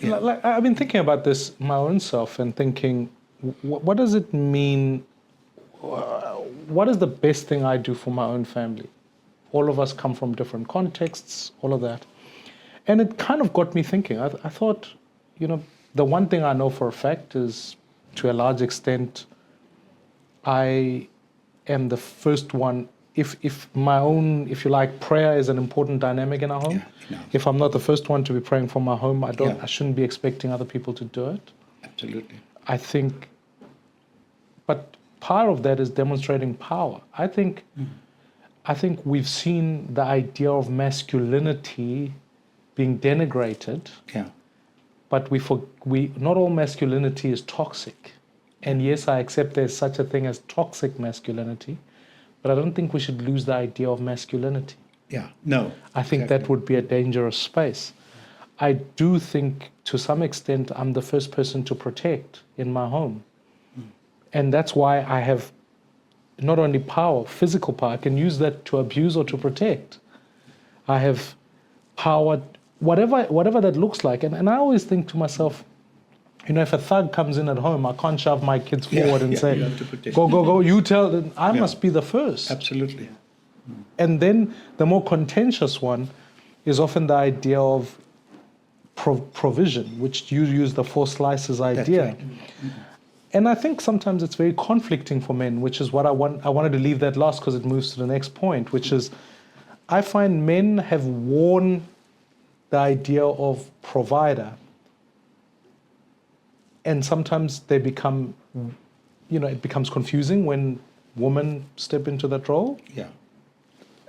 Like, I've been thinking about this my own self and thinking, what does it mean? What is the best thing I do for my own family? All of us come from different contexts, all of that. And it kind of got me thinking. I thought, the one thing I know for a fact is, to a large extent, I am the first one. If my own, if you like, prayer is an important dynamic in our home. Yeah, if I'm not the first one to be praying for my home, I shouldn't be expecting other people to do it. Absolutely. I think, but part of that is demonstrating power. I think we've seen the idea of masculinity being denigrated. Yeah. But we not all masculinity is toxic. And yes, I accept there's such a thing as toxic masculinity, but I don't think we should lose the idea of masculinity. Yeah, no. I think that would be a dangerous space. I do think, to some extent, I'm the first person to protect in my home. And that's why I have not only power, physical power, I can use that to abuse or to protect. I have power, whatever that looks like. And I always think to myself, if a thug comes in at home, I can't shove my kids forward and say, go, you tell them. I must be the first. Absolutely. And then the more contentious one is often the idea of provision, which you use the 4 slices idea. That's right. And I think sometimes it's very conflicting for men, which is what I wanted to leave that last because it moves to the next point, which is I find men have worn the idea of provider. And sometimes they become, it becomes confusing when women step into that role. Yeah.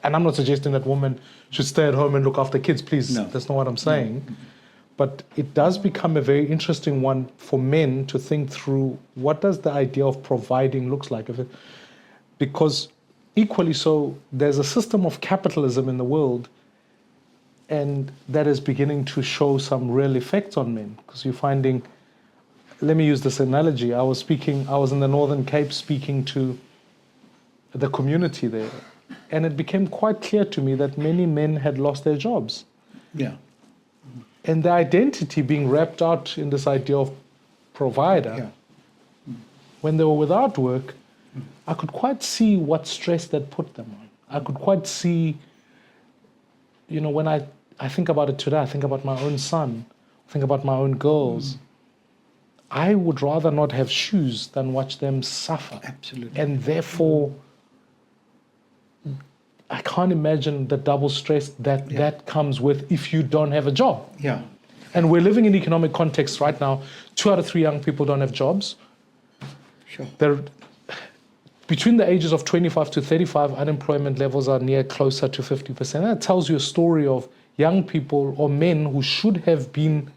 And I'm not suggesting that women should stay at home and look after kids, please. No. That's not what I'm saying. No. But it does become a very interesting one for men to think through, what does the idea of providing looks like? Because equally so, there's a system of capitalism in the world, and that is beginning to show some real effects on men. Because you're finding, let me use this analogy. I was in the Northern Cape speaking to the community there, and it became quite clear to me that many men had lost their jobs. Yeah. And the identity being wrapped out in this idea of provider, when they were without work, I could quite see what stress that put them on. I could quite see, when I think about it today, I think about my own son, I think about my own girls. I would rather not have shoes than watch them suffer. Absolutely. And therefore, I can't imagine the double stress that comes with if you don't have a job. Yeah. And we're living in economic context right now. 2 out of 3 young people don't have jobs. Sure. Between the ages of 25 to 35, unemployment levels are near closer to 50%. That tells you a story of young people or men who should have been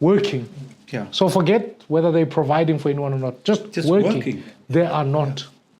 working. Yeah. So forget whether they're providing for anyone or not. Just working. They are not.